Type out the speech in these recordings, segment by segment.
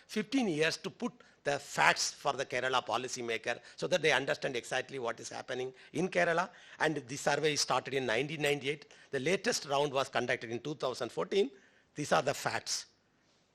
15 years to put the facts for the Kerala policymaker so that they understand exactly what is happening in Kerala. And the survey started in 1998. The latest round was conducted in 2014. These are the facts.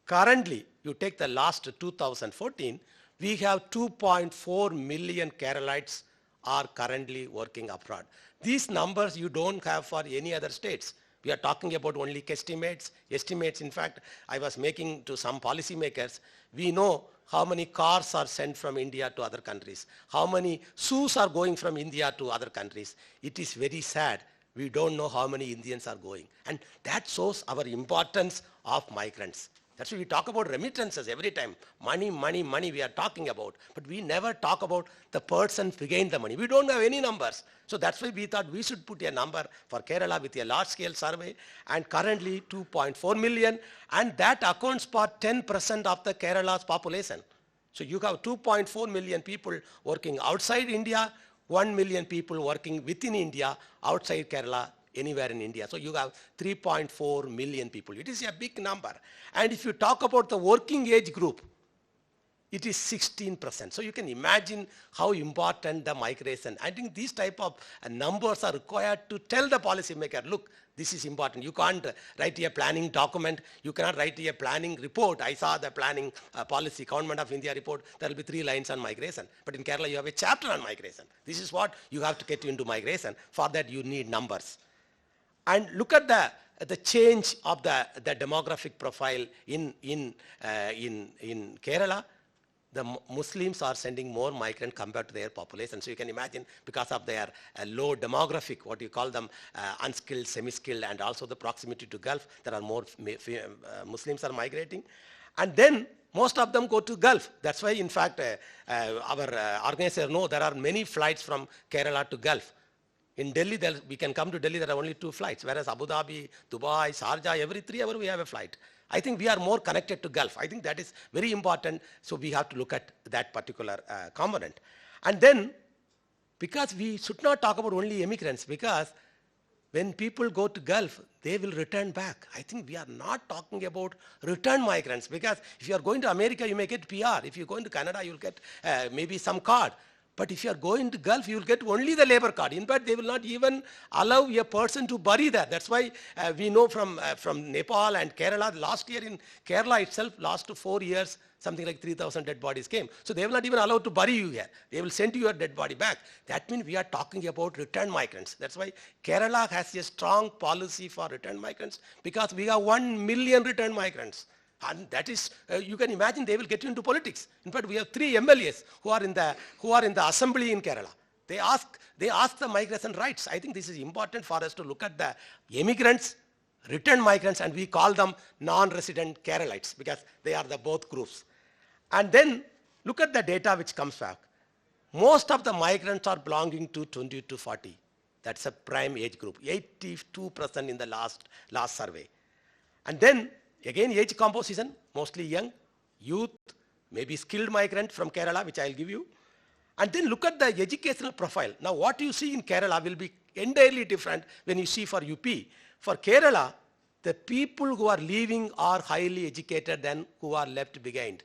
Currently, you take the last 2014, we have 2.4 million Keralites are currently working abroad. These numbers you don't have for any other states. We are talking about only estimates. In fact, I was making to some policymakers. We know how many cars are sent from India to other countries, how many shoes are going from India to other countries. It is very sad. We don't know how many Indians are going. And that shows our importance of migrants. That's why we talk about remittances every time. Money, money, money we are talking about. But we never talk about the person behind the money. We don't have any numbers. So that's why we thought we should put a number for Kerala with a large-scale survey. And currently 2.4 million. And that accounts for 10% of the Kerala's population. So you have 2.4 million people working outside India, 1 million people working within India, outside Kerala, anywhere in India. So you have 3.4 million people. It is a big number. And if you talk about the working age group, it is 16%. So you can imagine how important the migration. I think these type of numbers are required to tell the policymaker, look, this is important. You can't write a planning document. You cannot write a planning report. I saw the planning policy, Government of India report. There will be 3 lines on migration. But in Kerala, you have a chapter on migration. This is what you have to get into migration. For that, you need numbers. And look at the change of the demographic profile in Kerala. The Muslims are sending more migrants compared to their population. So you can imagine because of their low demographic, what you call them, unskilled, semi-skilled, and also the proximity to Gulf, there are more Muslims are migrating. And then most of them go to Gulf. That's why, in fact, our organizers know there are many flights from Kerala to Gulf. In Delhi, we can come to Delhi, there are only 2 flights, whereas Abu Dhabi, Dubai, Sharjah, every 3 hours we have a flight. I think we are more connected to Gulf. I think that is very important, so we have to look at that particular component. And then, because we should not talk about only immigrants, because when people go to Gulf, they will return back. I think we are not talking about return migrants, because if you are going to America, you may get PR. If you are going to Canada, you will get maybe some card. But if you are going to Gulf, you will get only the labor card. In fact, they will not even allow a person to bury that. That's why we know from Nepal and Kerala, last year in Kerala itself, last 4 years, something like 3,000 dead bodies came. So they will not even allow to bury you here. They will send you your dead body back. That means we are talking about return migrants. That's why Kerala has a strong policy for return migrants, because we have 1 million return migrants. And that is, you can imagine they will get into politics. In fact, we have 3 MLAs who are in the assembly in Kerala. They ask the migration rights. I think this is important for us to look at the immigrants, return migrants, and we call them non-resident Keralites, because they are the both groups. And then look at the data which comes back. Most of the migrants are belonging to 20 to 40. That's a prime age group, 82% in the last survey. And then again, age composition, mostly young, youth, maybe skilled migrant from Kerala, which I will give you. And then look at the educational profile. Now, what you see in Kerala will be entirely different when you see for UP. For Kerala, the people who are leaving are highly educated than who are left behind.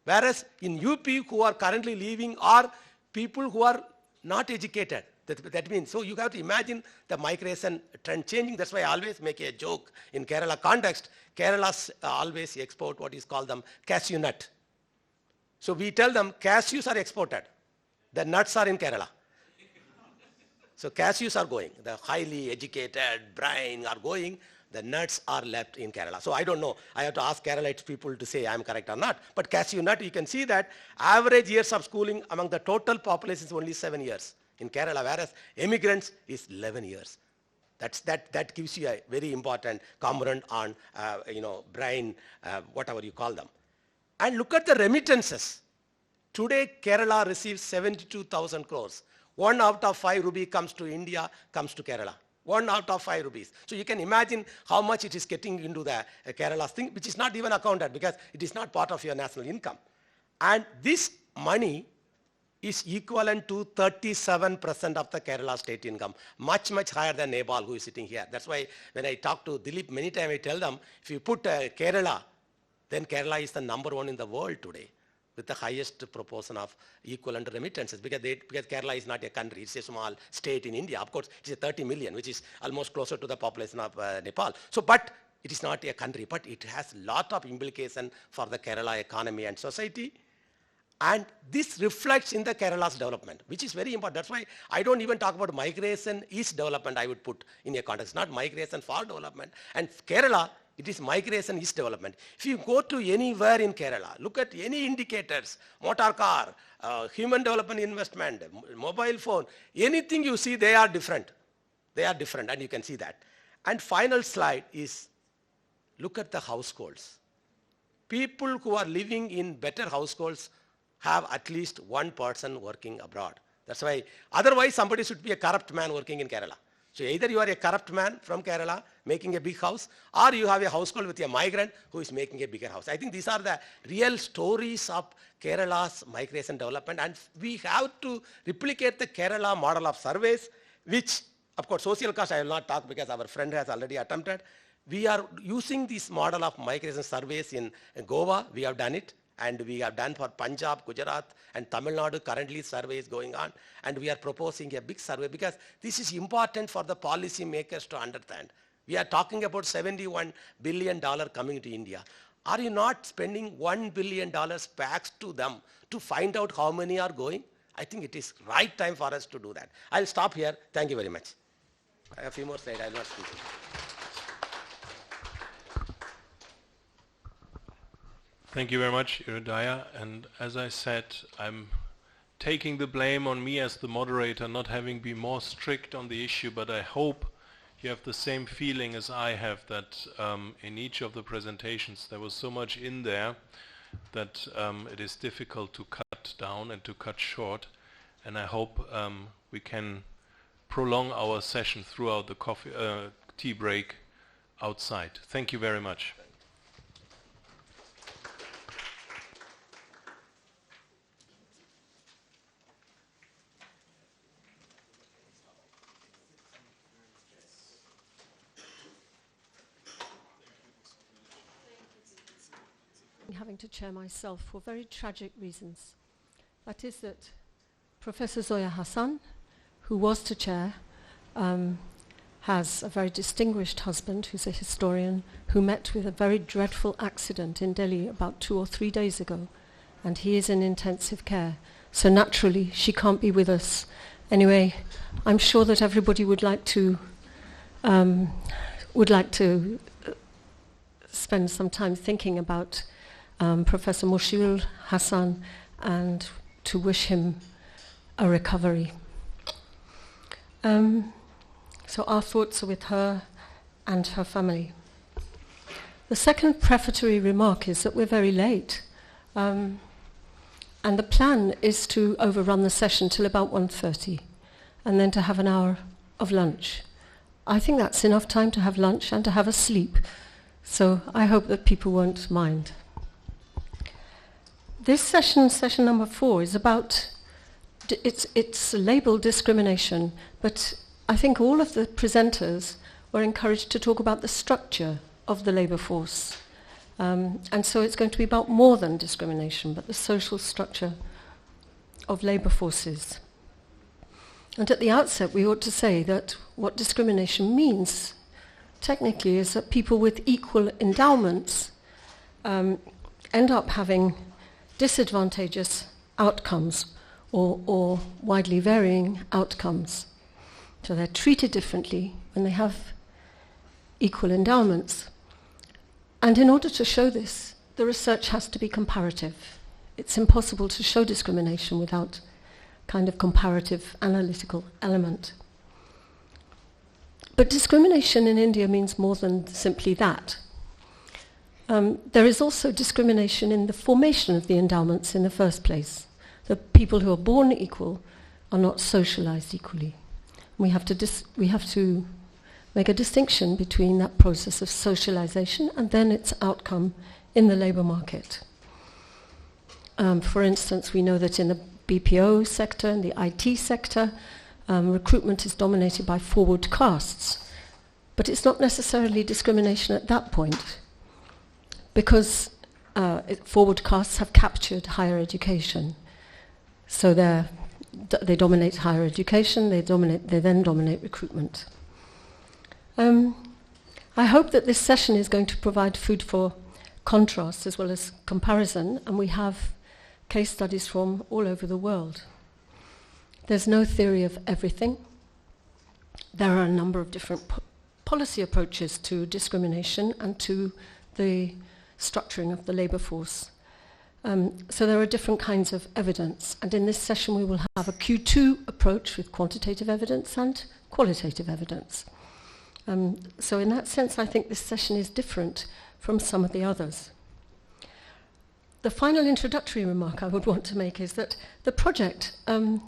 Whereas in UP, who are currently leaving are people who are not educated. That means, so you have to imagine the migration trend changing. That's why I always make a joke in Kerala context. Kerala always export what is called them cashew nut. So we tell them cashews are exported. The nuts are in Kerala. So cashews are going. The highly educated brain are going. The nuts are left in Kerala. So I don't know. I have to ask Keralite people to say I am correct or not. But cashew nut, you can see that average years of schooling among the total population is only 7 years in Kerala, whereas immigrants is 11 years. That gives you a very important component on brain, whatever you call them. And look at the remittances. Today, Kerala receives 72,000 crores. 1 out of 5 rupee comes to India, comes to Kerala. 1 out of 5 rupees. So you can imagine how much it is getting into the Kerala's thing, which is not even accounted because it is not part of your national income. And this money is equivalent to 37% of the Kerala state income, much, much higher than Nepal, who is sitting here. That's why when I talk to Dilip many times, I tell them, if you put Kerala then Kerala is the number one in the world today with the highest proportion of equivalent remittances because Kerala is not a country, it's a small state in India. Of course, it's a 30 million, which is almost closer to the population of Nepal. So, but it is not a country, but it has a lot of implication for the Kerala economy and society. And this reflects in the Kerala's development, which is very important. That's why I don't even talk about migration is development, I would put in a context, not migration for development. And Kerala, it is migration is development. If you go to anywhere in Kerala, look at any indicators, motor car, human development investment, mobile phone, anything you see, they are different. They are different, and you can see that. And final slide is, look at the households. People who are living in better households have at least one person working abroad. That's why, otherwise somebody should be a corrupt man working in Kerala. So either you are a corrupt man from Kerala making a big house, or you have a household with a migrant who is making a bigger house. I think these are the real stories of Kerala's migration development, and we have to replicate the Kerala model of surveys, which, of course, social cost I will not talk because our friend has already attempted. We are using this model of migration surveys in Goa, we have done it. And we have done for Punjab, Gujarat, and Tamil Nadu. Currently survey is going on, and we are proposing a big survey because this is important for the policy makers to understand. We are talking about $71 billion coming to India. Are you not spending $1 billion back to them to find out how many are going? I think it is right time for us to do that. I'll stop here. Thank you very much. I have a few more slides. I'll not speak. Thank you very much, Iridaya. And as I said, I'm taking the blame on me as the moderator, not having been more strict on the issue, but I hope you have the same feeling as I have that in each of the presentations there was so much in there that it is difficult to cut down and to cut short. And I hope we can prolong our session throughout the tea break outside. Thank you very much. Having to chair myself for very tragic reasons. That is that Professor Zoya Hassan, who was to chair, has a very distinguished husband who's a historian who met with a very dreadful accident in Delhi about 2 or 3 days ago, and he is in intensive care. So naturally she can't be with us. Anyway, I'm sure that everybody would like to spend some time thinking about Professor Moshirul Hassan and to wish him a recovery. So our thoughts are with her and her family. The second prefatory remark is that we're very late, and the plan is to overrun the session till about 1:30 and then to have an hour of lunch. I think that's enough time to have lunch and to have a sleep, so I hope that people won't mind. This session number 4, is about, it's labeled discrimination, but I think all of the presenters were encouraged to talk about the structure of the labour force. And so it's going to be about more than discrimination, but the social structure of labour forces. And at the outset, we ought to say that what discrimination means, technically, is that people with equal endowments end up having disadvantageous outcomes or widely varying outcomes. So they're treated differently when they have equal endowments. And in order to show this, the research has to be comparative. It's impossible to show discrimination without kind of comparative analytical element. But discrimination in India means more than simply that. There is also discrimination in the formation of the endowments in the first place. The people who are born equal are not socialized equally. We have to make a distinction between that process of socialization and then its outcome in the labor market. For instance, we know that in the BPO sector and the IT sector, recruitment is dominated by forward castes. But it's not necessarily discrimination at that point, because forwardcasts have captured higher education. So they dominate higher education, they then dominate recruitment. I hope that this session is going to provide food for contrast as well as comparison, and we have case studies from all over the world. There's no theory of everything. There are a number of different policy approaches to discrimination and to the structuring of the labour force. So there are different kinds of evidence, and in this session we will have a Q2 approach with quantitative evidence and qualitative evidence. So in that sense I think this session is different from some of the others. The final introductory remark I would want to make is that the project, in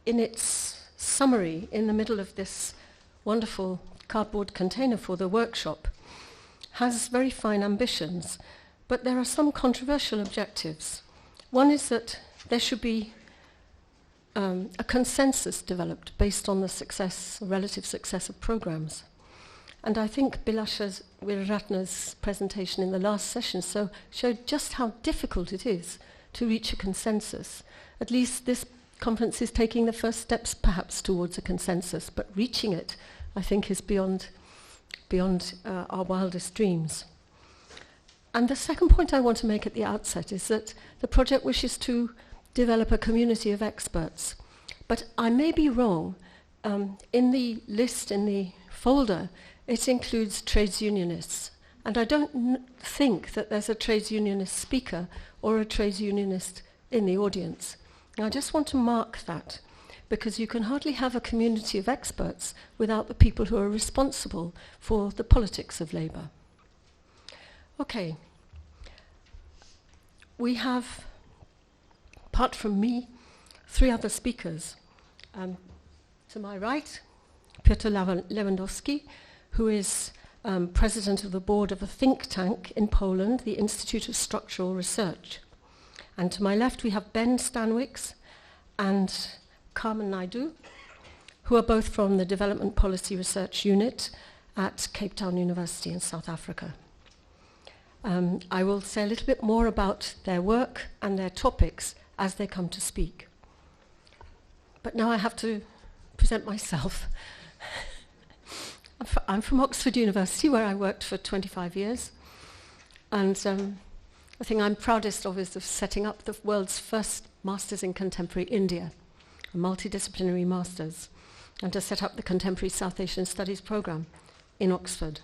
its summary in the middle of this wonderful cardboard container for the workshop, has very fine ambitions, but there are some controversial objectives. One is that there should be a consensus developed based on the relative success of programs. And I think Bilasha Weeraratne's presentation in the last session showed just how difficult it is to reach a consensus. At least this conference is taking the first steps perhaps towards a consensus, but reaching it, I think, is beyond our wildest dreams. And the second point I want to make at the outset is that the project wishes to develop a community of experts. But I may be wrong. In the list, in the folder, it includes trades unionists. And I don't think that there's a trades unionist speaker or a trades unionist in the audience. Now, I just want to mark that, because you can hardly have a community of experts without the people who are responsible for the politics of labour. Okay. We have, apart from me, 3 other speakers. To my right, Piotr Lewandowski, who is president of the board of a think tank in Poland, the Institute of Structural Research. And to my left, we have Ben Stanwix and Carmen Naidu, who are both from the Development Policy Research Unit at Cape Town University in South Africa. I will say a little bit more about their work and their topics as they come to speak. But now I have to present myself. I'm from Oxford University, where I worked for 25 years. And the thing I'm proudest of is of setting up the world's first Masters in Contemporary India, a multidisciplinary Masters, and to set up the Contemporary South Asian Studies program in Oxford,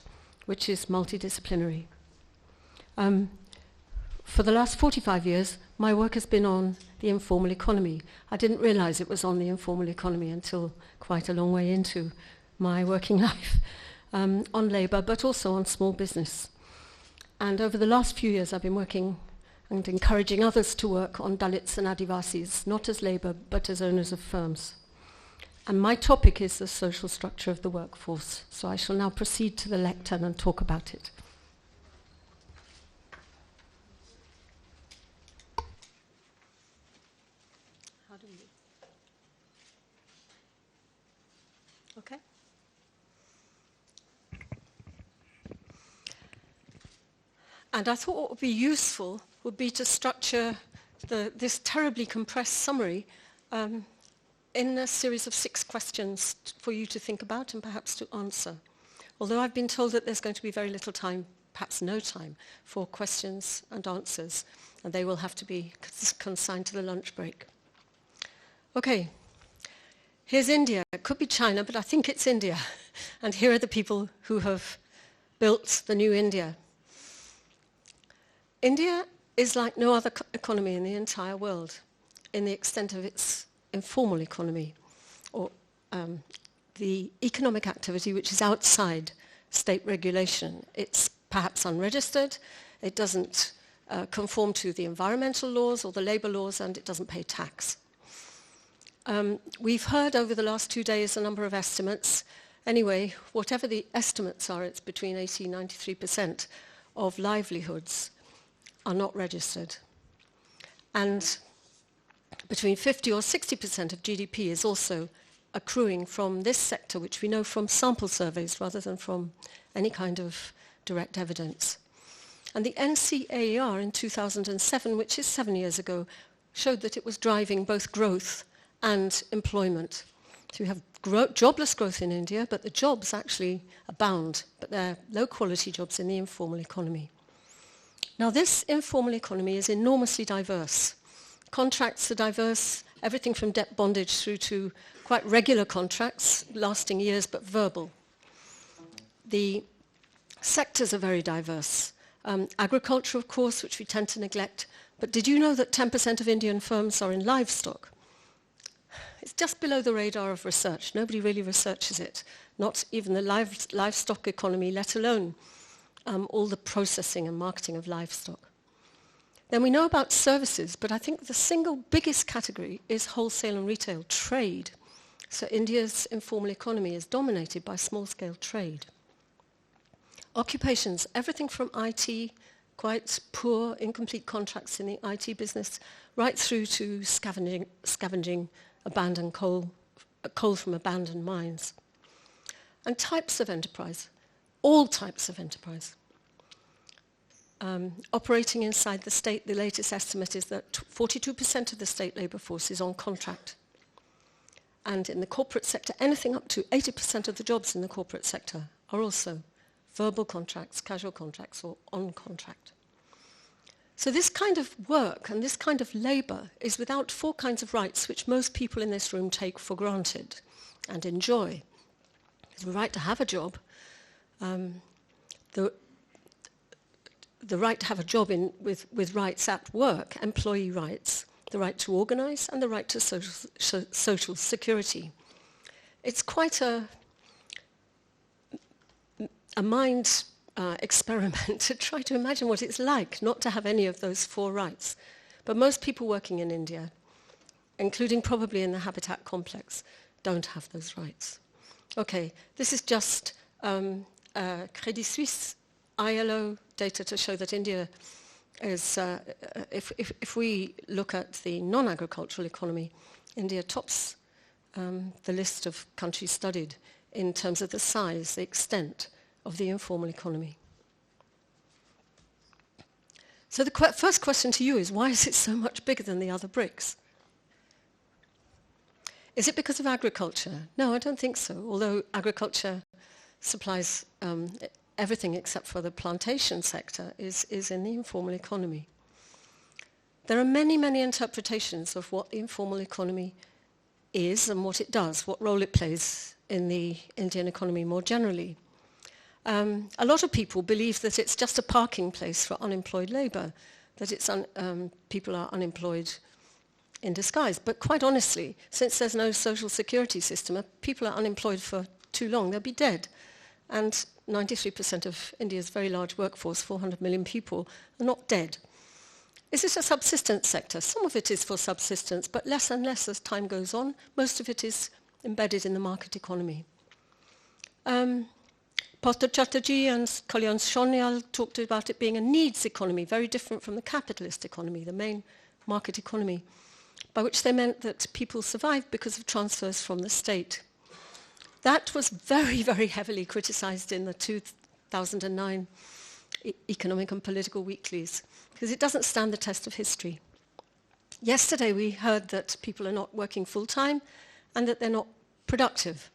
which is multidisciplinary. For the last 45 years, my work has been on the informal economy. I didn't realize it was on the informal economy until quite a long way into my working life, on labour, but also on small business. And over the last few years, I've been working and encouraging others to work on Dalits and Adivasis, not as labour, but as owners of firms. And my topic is the social structure of the workforce. So I shall now proceed to the lectern and talk about it. How do we? Okay. And I thought what would be useful would be to structure this terribly compressed summary in a series of 6 questions for you to think about and perhaps to answer. Although I've been told that there's going to be very little time, perhaps no time, for questions and answers, and they will have to be consigned to the lunch break. Okay, here's India. It could be China, but I think it's India. And here are the people who have built the new India. India is like no other economy in the entire world in the extent of its informal economy, or the economic activity which is outside state regulation. It's perhaps unregistered, it doesn't conform to the environmental laws or the labour laws, and it doesn't pay tax. We've heard over the last 2 days a number of estimates. Anyway, whatever the estimates are, it's between 80% and 93% of livelihoods are not registered. And between 50 or 60% of GDP is also accruing from this sector, which we know from sample surveys rather than from any kind of direct evidence. And the NCAER in 2007, which is 7 years ago, showed that it was driving both growth and employment. So you have jobless growth in India, but the jobs actually abound, but they're low-quality jobs in the informal economy. Now, this informal economy is enormously diverse. Contracts are diverse, everything from debt bondage through to quite regular contracts, lasting years, but verbal. The sectors are very diverse. Agriculture, of course, which we tend to neglect. But did you know that 10% of Indian firms are in livestock? It's just below the radar of research. Nobody really researches it, not even the livestock economy, let alone all the processing and marketing of livestock. Then we know about services, but I think the single biggest category is wholesale and retail trade. So India's informal economy is dominated by small-scale trade. Occupations, everything from IT, quite poor, incomplete contracts in the IT business, right through to scavenging abandoned coal from abandoned mines. And types of enterprise, all types of enterprise. Operating inside the state, the latest estimate is that 42% of the state labour force is on contract. And in the corporate sector, anything up to 80% of the jobs in the corporate sector are also verbal contracts, casual contracts, or on contract. So this kind of work and this kind of labour is without four kinds of rights which most people in this room take for granted and enjoy. The right to have a job, the right to have a job with rights at work, employee rights, the right to organise, and the right to social security. It's quite a mind experiment to try to imagine what it's like not to have any of those four rights. But most people working in India, including probably in the habitat complex, don't have those rights. Okay, this is just Credit Suisse ILO data to show that India is, if we look at the non-agricultural economy, India tops the list of countries studied in terms of the size, the extent of the informal economy. So the first question to you is, why is it so much bigger than the other BRICS? Is it because of agriculture? No, I don't think so, although agriculture supplies everything except for the plantation sector is in the informal economy. There are many, many interpretations of what the informal economy is and what it does, what role it plays in the Indian economy more generally. A lot of people believe that it's just a parking place for unemployed labour, that it's people are unemployed in disguise. But quite honestly, since there's no social security system, if people are unemployed for too long, they'll be dead. And 93% of India's very large workforce, 400 million people, are not dead. Is it a subsistence sector? Some of it is for subsistence, but less and less as time goes on. Most of it is embedded in the market economy. Pastor Chatterjee and Kalyan Shonyal talked about it being a needs economy, very different from the capitalist economy, the main market economy, by which they meant that people survived because of transfers from the state. That was very, very heavily criticised in the 2009 economic and political weeklies, because it doesn't stand the test of history. Yesterday we heard that people are not working full-time and that they're not productive.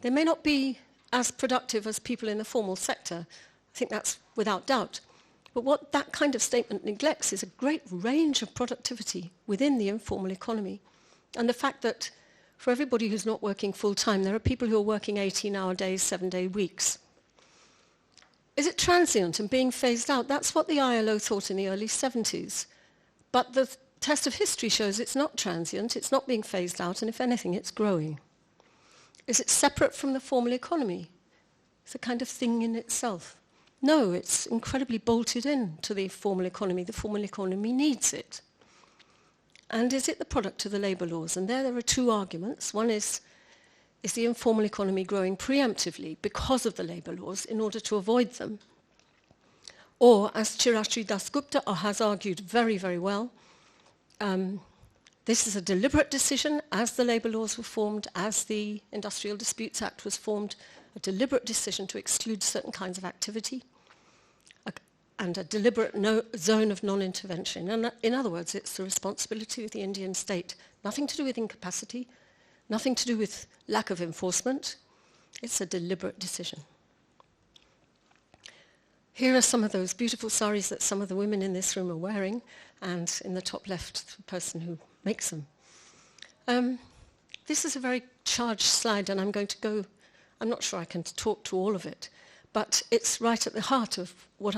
They may not be as productive as people in the formal sector. I think that's without doubt. But what that kind of statement neglects is a great range of productivity within the informal economy. And the fact that for everybody who's not working full-time, there are people who are working 18-hour days, 7-day weeks. Is it transient and being phased out? That's what the ILO thought in the early 70s. But the test of history shows it's not transient, it's not being phased out, and if anything, it's growing. Is it separate from the formal economy? It's a kind of thing in itself. No, it's incredibly bolted in to the formal economy. The formal economy needs it. And is it the product of the labour laws? And there are two arguments. One is the informal economy growing preemptively because of the labour laws in order to avoid them? Or, as Chirashri Dasgupta has argued very, very well, this is a deliberate decision as the labour laws were formed, as the Industrial Disputes Act was formed, a deliberate decision to exclude certain kinds of activity, and a deliberate zone of non-intervention. And in other words, it's the responsibility of the Indian state. Nothing to do with incapacity, nothing to do with lack of enforcement. It's a deliberate decision. Here are some of those beautiful saris that some of the women in this room are wearing, and in the top left, the person who makes them. This is a very charged slide, and I'm not sure I can talk to all of it, but it's right at the heart of what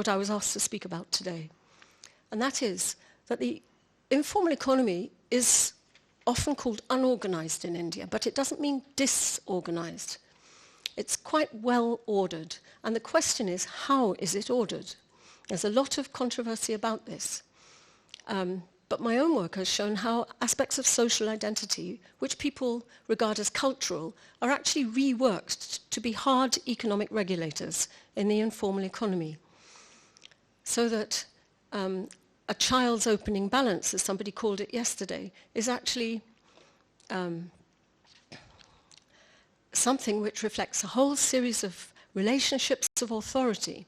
I was asked to speak about today. And that is that the informal economy is often called unorganized in India, but it doesn't mean disorganized. It's quite well ordered, and the question is, how is it ordered? There's a lot of controversy about this. But my own work has shown how aspects of social identity, which people regard as cultural, are actually reworked to be hard economic regulators in the informal economy. So that a child's opening balance, as somebody called it yesterday, is actually something which reflects a whole series of relationships of authority,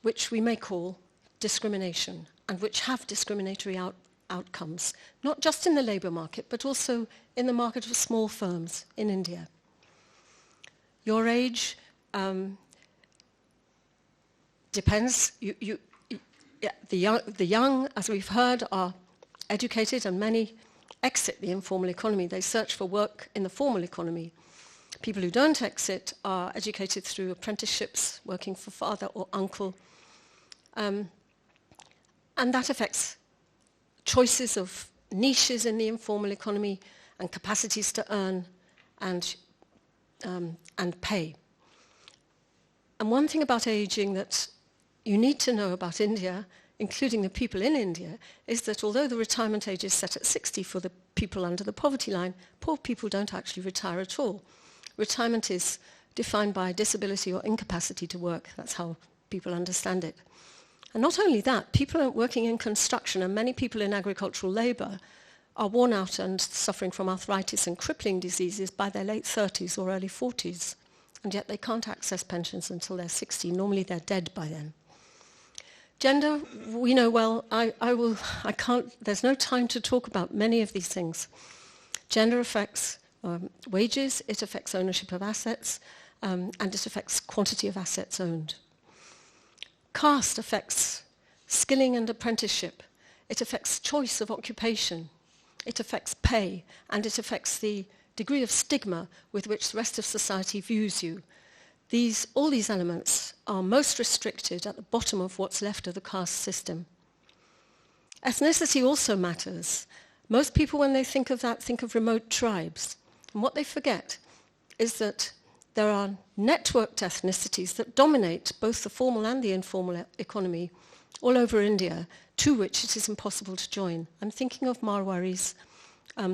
which we may call discrimination, and which have discriminatory outcomes, not just in the labour market, but also in the market of small firms in India. Your age depends. The young, as we've heard, are educated, and many exit the informal economy. They search for work in the formal economy. People who don't exit are educated through apprenticeships, working for father or uncle. And that affects choices of niches in the informal economy and capacities to earn and pay. And one thing about aging that you need to know about India, including the people in India, is that although the retirement age is set at 60 for the people under the poverty line, poor people don't actually retire at all. Retirement is defined by disability or incapacity to work. That's how people understand it. And not only that, people working in construction and many people in agricultural labour are worn out and suffering from arthritis and crippling diseases by their late 30s or early 40s. And yet they can't access pensions until they're 60. Normally they're dead by then. Gender, we know well. I can't, there's no time to talk about many of these things. Gender affects wages, it affects ownership of assets, and it affects quantity of assets owned. Caste affects skilling and apprenticeship. It affects choice of occupation. It affects pay, and it affects the degree of stigma with which the rest of society views you. All these elements are most restricted at the bottom of what's left of the caste system. Ethnicity also matters. Most people, when they think of that, think of remote tribes. And what they forget is that there are networked ethnicities that dominate both the formal and the informal economy all over India, to which it is impossible to join. I'm thinking of Marwaris,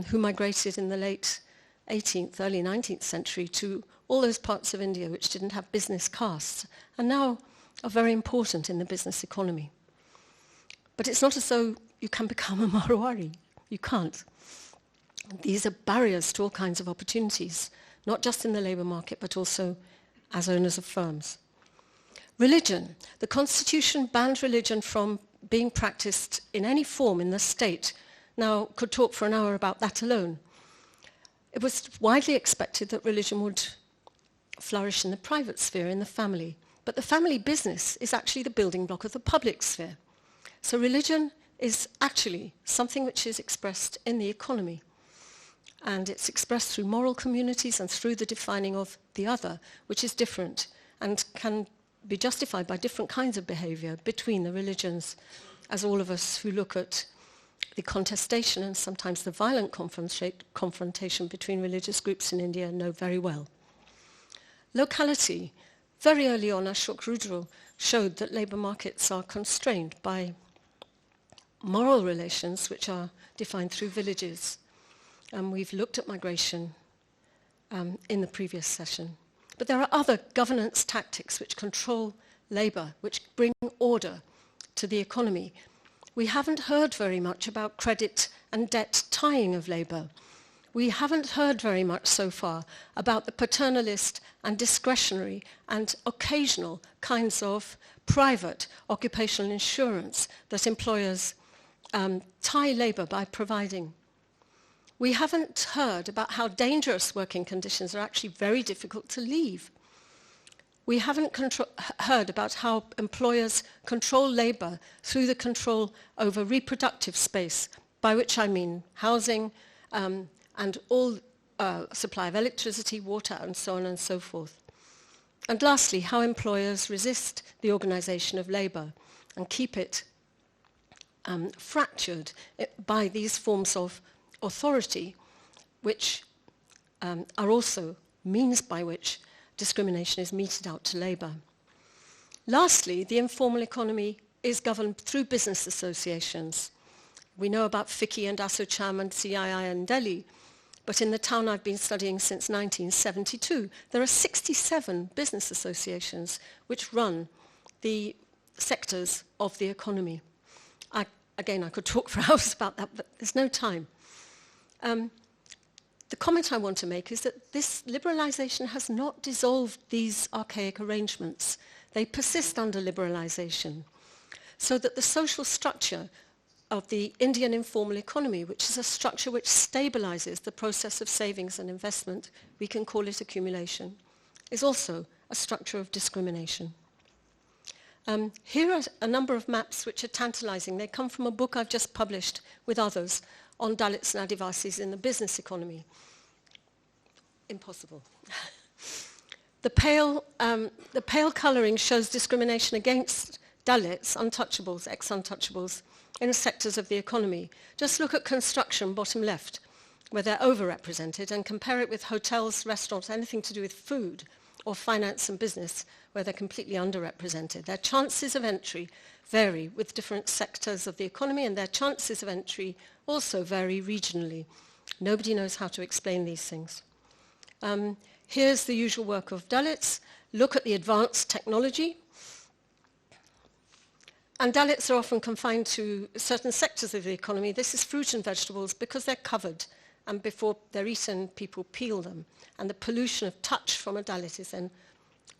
who migrated in the late 18th, early 19th century to all those parts of India which didn't have business castes, and now are very important in the business economy. But it's not as though you can become a Marwari. You can't. These are barriers to all kinds of opportunities, not just in the labour market, but also as owners of firms. Religion. The Constitution banned religion from being practiced in any form in the state. Now, could talk for an hour about that alone. It was widely expected that religion would flourish in the private sphere, in the family. But the family business is actually the building block of the public sphere. So religion is actually something which is expressed in the economy. And it's expressed through moral communities and through the defining of the other, which is different and can be justified by different kinds of behavior between the religions, as all of us who look at the contestation and sometimes the violent confrontation between religious groups in India know very well. Locality. Very early on, Ashok Rudra showed that labour markets are constrained by moral relations which are defined through villages. And we've looked at migration in the previous session. But there are other governance tactics which control labour, which bring order to the economy. We haven't heard very much about credit and debt tying of labour. We haven't heard very much so far about the paternalist and discretionary and occasional kinds of private occupational insurance that employers tie labour by providing. We haven't heard about how dangerous working conditions are actually very difficult to leave. We haven't heard about how employers control labour through the control over reproductive space, by which I mean housing and all supply of electricity, water, and so on and so forth. And lastly, how employers resist the organisation of labour and keep it fractured by these forms of authority, which are also means by which discrimination is meted out to labour. Lastly, the informal economy is governed through business associations. We know about FICCI and ASOCHAM and CII and Delhi, but in the town I've been studying since 1972, there are 67 business associations which run the sectors of the economy. I could talk for hours about that, but there's no time. The comment I want to make is that this liberalisation has not dissolved these archaic arrangements. They persist under liberalisation, so that the social structure of the Indian informal economy, which is a structure which stabilises the process of savings and investment, we can call it accumulation, is also a structure of discrimination. Here are a number of maps which are tantalising. They come from a book I've just published with others on Dalits and Adivasis in the business economy. Impossible. The pale colouring shows discrimination against Dalits, untouchables, ex-untouchables, in the sectors of the economy. Just look at construction, bottom left, where they're overrepresented, and compare it with hotels, restaurants, anything to do with food, or finance and business, where they're completely underrepresented. Their chances of entry vary with different sectors of the economy, and their chances of entry also vary regionally. Nobody knows how to explain these things. Here's the usual work of Dalits. Look at the advanced technology. And Dalits are often confined to certain sectors of the economy. This is fruit and vegetables because they're covered, and before they're eaten, people peel them. And the pollution of touch from a Dalit is then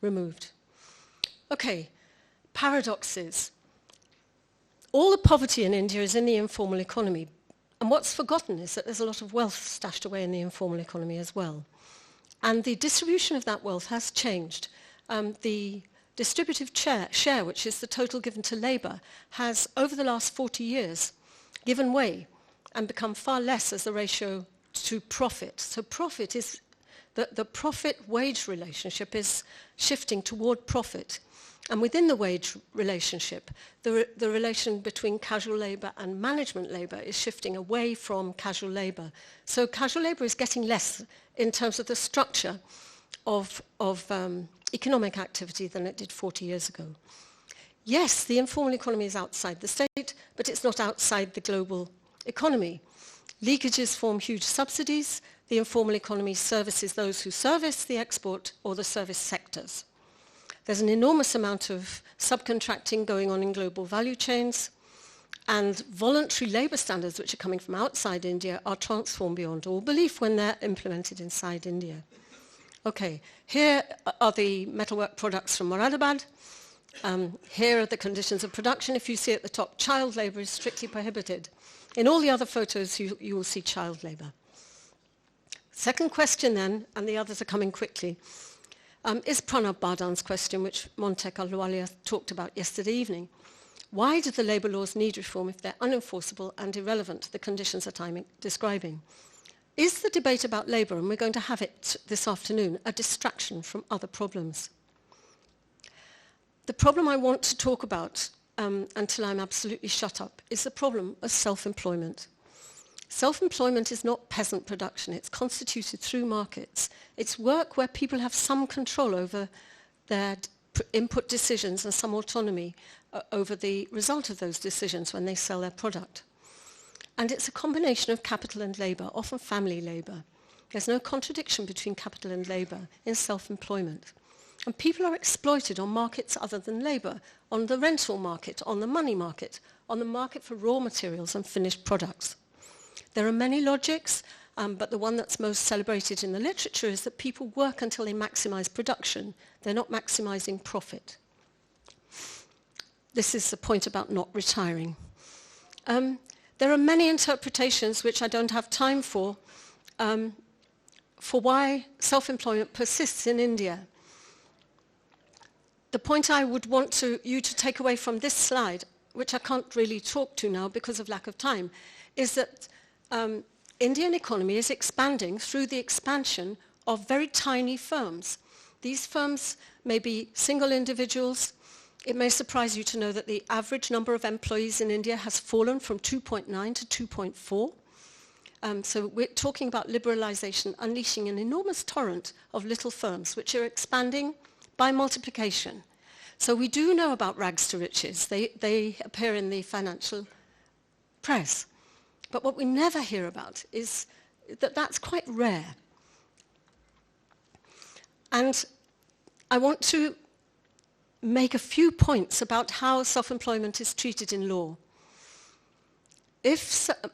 removed. Okay, paradoxes. All the poverty in India is in the informal economy. And what's forgotten is that there's a lot of wealth stashed away in the informal economy as well. And the distribution of that wealth has changed. The distributive share, which is the total given to labour, has, over the last 40 years, given way and become far less as the ratio to profit. So profit is, the profit-wage relationship is shifting toward profit. And within the wage relationship, the relation between casual labour and management labour is shifting away from casual labour. So casual labour is getting less in terms of the structure of economic activity than it did 40 years ago. Yes, the informal economy is outside the state, but it's not outside the global economy. Leakages form huge subsidies. The informal economy services those who service the export or the service sectors. There's an enormous amount of subcontracting going on in global value chains, and voluntary labour standards, which are coming from outside India, are transformed beyond all belief when they're implemented inside India. Okay, here are the metalwork products from Moradabad. Here are the conditions of production. If you see at the top, child labour is strictly prohibited. In all the other photos, you will see child labour. Second question then, and the others are coming quickly, is Pranab Bardhan's question, which Montek Ahluwalia talked about yesterday evening. Why do the labour laws need reform if they're unenforceable and irrelevant to the conditions that I'm describing? Is the debate about labour, and we're going to have it this afternoon, a distraction from other problems? The problem I want to talk about, until I'm absolutely shut up, is the problem of self-employment. Self-employment is not peasant production. It's constituted through markets. It's work where people have some control over their input decisions and some autonomy over the result of those decisions when they sell their product. And it's a combination of capital and labour, often family labour. There's no contradiction between capital and labour in self-employment. And people are exploited on markets other than labour, on the rental market, on the money market, on the market for raw materials and finished products. There are many logics, but the one that's most celebrated in the literature is that people work until they maximise production. They're not maximising profit. this is the point about not retiring. There are many interpretations, which I don't have time for why self-employment persists in India. The point I would want you to take away from this slide, which I can't really talk to now because of lack of time, is that Indian economy is expanding through the expansion of very tiny firms. These firms may be single individuals. It may surprise you to know that the average number of employees in India has fallen from 2.9 to 2.4. So we're talking about liberalization, unleashing an enormous torrent of little firms which are expanding by multiplication. So we do know about rags to riches. They appear in the financial press. But what we never hear about is that that's quite rare. And I want to make a few points about how self-employment is treated in law.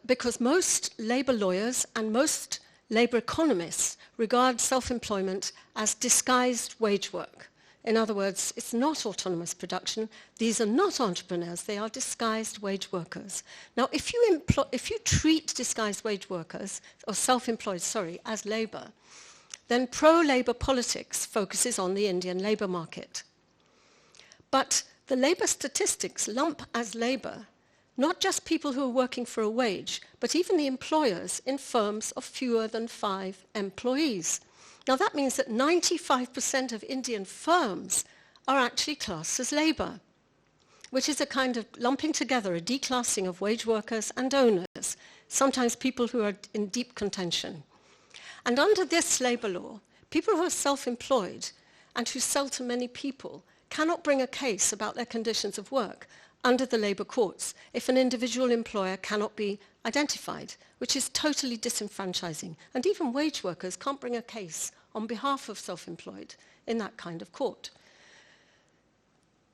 Because most labour lawyers and most labour economists regard self-employment as disguised wage work. In other words, it's not autonomous production. These are not entrepreneurs. They are disguised wage workers. Now, if you treat disguised wage workers, or self-employed, as labour, then pro-labour politics focuses on the Indian labour market. But the labour statistics lump as labour not just people who are working for a wage, but even the employers in firms of fewer than 5 employees. Now that means that 95% of Indian firms are actually classed as labour, which is a kind of lumping together, a declassing of wage workers and owners, sometimes people who are in deep contention. And under this labour law, people who are self-employed and who sell to many people cannot bring a case about their conditions of work under the labour courts if an individual employer cannot be identified, which is totally disenfranchising. And even wage workers can't bring a case on behalf of self-employed in that kind of court.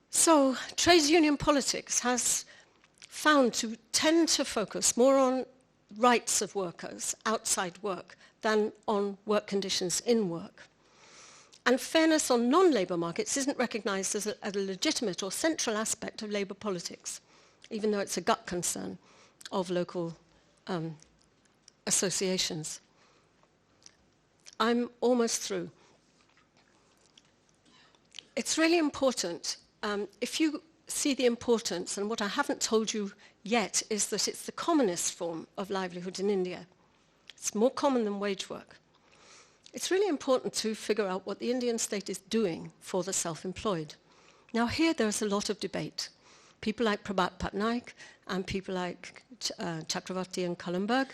So trade union politics has found to tend to focus more on rights of workers outside work than on work conditions in work. And fairness on non-labour markets isn't recognised as a legitimate or central aspect of labour politics, even though it's a gut concern of local associations. I'm almost through. It's really important, if you see the importance, and what I haven't told you yet is that it's the commonest form of livelihood in India. It's more common than wage work. It's really important to figure out what the Indian state is doing for the self-employed. Now here there's a lot of debate. People like Prabhat Patnaik and people like Chakravarti and Kallenberg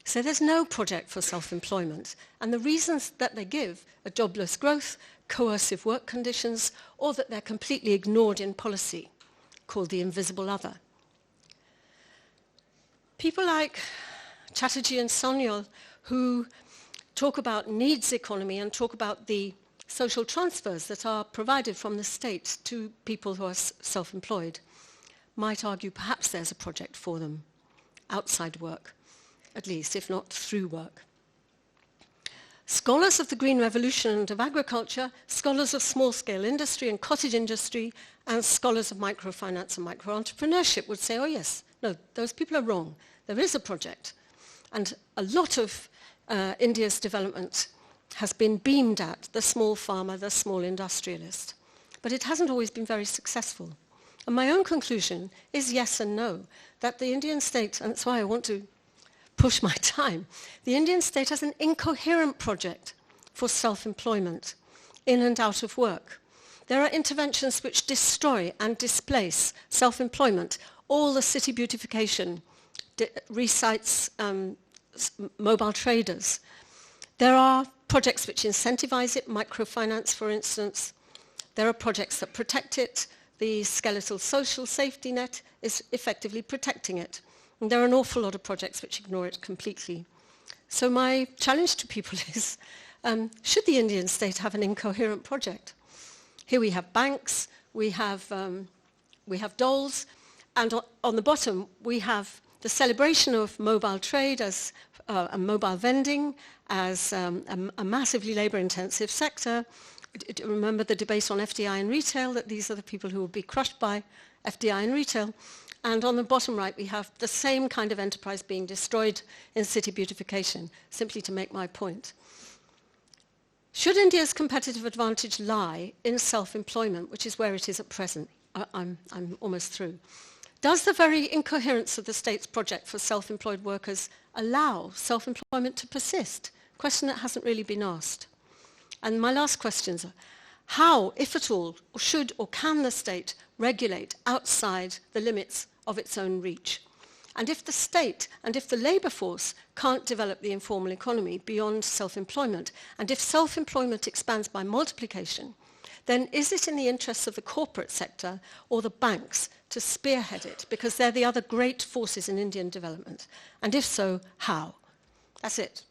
say there's no project for self-employment. And the reasons that they give are jobless growth, coercive work conditions, or that they're completely ignored in policy, called the invisible other. People like Chatterjee and Sanyal, who talk about needs economy and talk about the social transfers that are provided from the state to people who are self-employed, might argue perhaps there's a project for them outside work, at least, if not through work. Scholars of the Green Revolution and of agriculture, scholars of small-scale industry and cottage industry, and scholars of microfinance and micro-entrepreneurship would say, oh yes, no, those people are wrong. There is a project. And a lot of India's development has been beamed at the small farmer, the small industrialist. But it hasn't always been very successful. And my own conclusion is yes and no, that the Indian state, and that's why I want to push my time, the Indian state has an incoherent project for self-employment, in and out of work. There are interventions which destroy and displace self-employment. All the city beautification recites mobile traders. There are projects which incentivize it, microfinance, for instance. There are projects that protect it. The skeletal social safety net is effectively protecting it. And there are an awful lot of projects which ignore it completely. So my challenge to people is, should the Indian state have an incoherent project? Here we have banks, we have doles, and on the bottom we have the celebration of mobile trade as and mobile vending as a massively labour-intensive sector. Remember the debate on FDI and retail, that these are the people who will be crushed by FDI in retail. And on the bottom right, we have the same kind of enterprise being destroyed in city beautification, simply to make my point. Should India's competitive advantage lie in self-employment, which is where it is at present? I'm almost through. Does the very incoherence of the state's project for self-employed workers allow self-employment to persist? Question that hasn't really been asked. And my last questions are, how, if at all, should or can the state regulate outside the limits of its own reach? And if the state and if the labour force can't develop the informal economy beyond self-employment, and if self-employment expands by multiplication, then is it in the interests of the corporate sector or the banks to spearhead it? Because they're the other great forces in Indian development. And if so, how? That's it.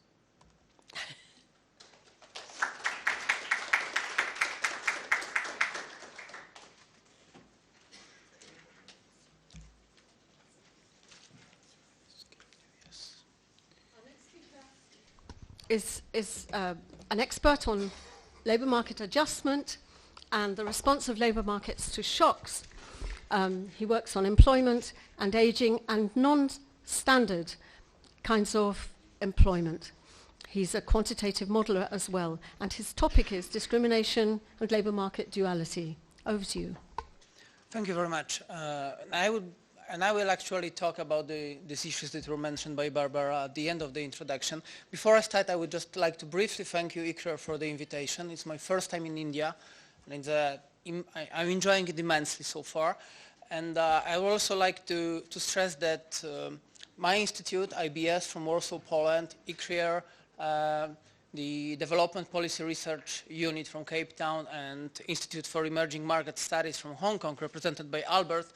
Is an expert on labour market adjustment and the response of labour markets to shocks. He works on employment and ageing and non-standard kinds of employment. He's a quantitative modeler as well, and his topic is discrimination and labour market duality. Over to you. Thank you very much. I will actually talk about these issues that were mentioned by Barbara at the end of the introduction. Before I start, I would just like to briefly thank you, ICRIER, for the invitation. It's my first time in India, and I'm enjoying it immensely so far. And I would also like to stress that my institute, IBS from Warsaw, Poland, ICRIER, the Development Policy Research Unit from Cape Town, and Institute for Emerging Market Studies from Hong Kong, represented by Albert,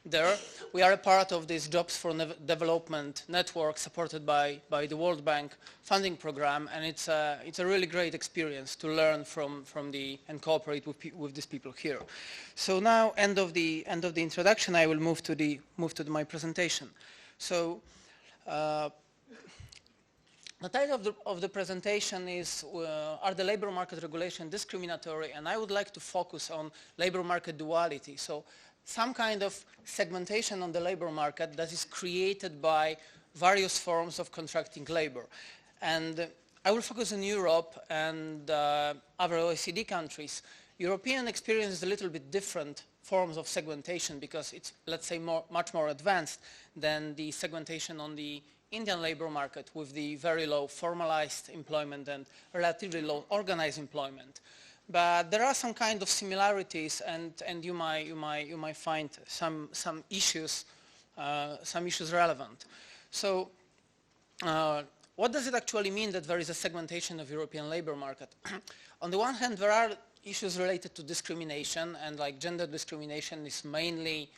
there. We are a part of this Jobs for Development network supported by the World Bank funding program, and it's a really great experience to learn from and cooperate with these people here. So now, end of the introduction, I will move to my presentation. So the title of the presentation is Are the Labor Market Regulation Discriminatory? And I would like to focus on labor market duality. So some kind of segmentation on the labor market that is created by various forms of contracting labor. And I will focus on Europe and other OECD countries. European experience is a little bit different forms of segmentation because it's, let's say, much more advanced than the segmentation on the Indian labor market with the very low formalized employment and relatively low organized employment. But there are some kind of similarities, and you might find some issues relevant. So, what does it actually mean that there is a segmentation of European labor market? On the one hand, there are issues related to discrimination, and like gender discrimination is mainly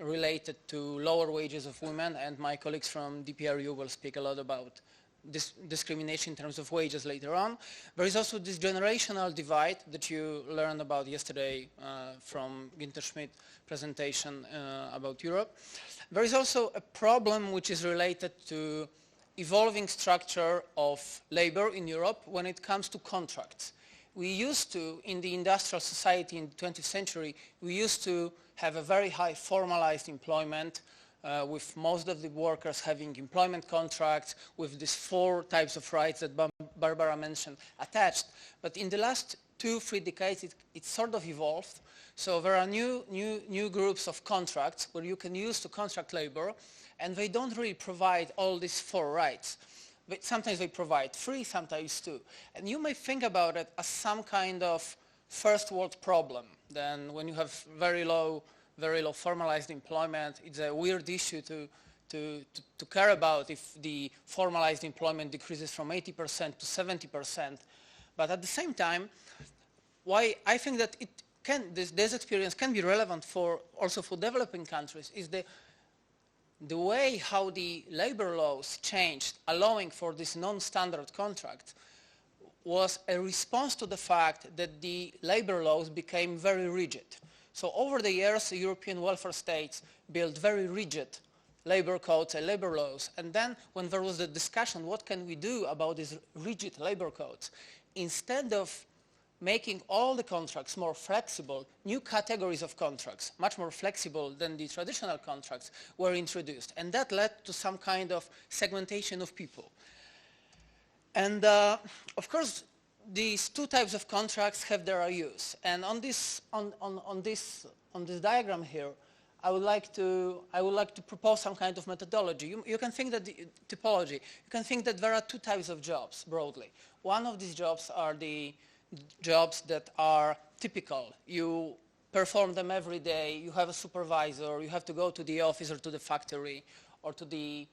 related to lower wages of women, and my colleagues from DPRU will speak a lot about discrimination in terms of wages later on. There is also this generational divide that you learned about yesterday from Ginter Schmidt's presentation about Europe. There is also a problem which is related to evolving structure of labor in Europe when it comes to contracts. We used to, in the industrial society in the 20th century, we used to have a very high formalized employment with most of the workers having employment contracts with these 4 types of rights that Barbara mentioned attached. But in the last 2-3 decades, it sort of evolved. So there are new groups of contracts where you can use to contract labor, and they don't really provide all these 4 rights. But sometimes they provide 3, sometimes 2. And you may think about it as some kind of first world problem. Then when you have very low formalized employment, it's a weird issue to care about if the formalized employment decreases from 80% to 70%. But at the same time, why I think that this experience can be relevant also for developing countries is the way how the labor laws changed, allowing for this non-standard contract, was a response to the fact that the labor laws became very rigid. So over the years, the European welfare states built very rigid labor codes and labor laws. And then when there was a discussion, what can we do about these rigid labor codes? Instead of making all the contracts more flexible, new categories of contracts, much more flexible than the traditional contracts, were introduced. And that led to some kind of segmentation of people. And of course, these two types of contracts have their use. And on this diagram here, I would like to propose some kind of methodology. You can think that the typology. You can think that there are two types of jobs broadly. One of these jobs are the jobs that are typical. You perform them every day. You have a supervisor. You have to go to the office or to the factory or to the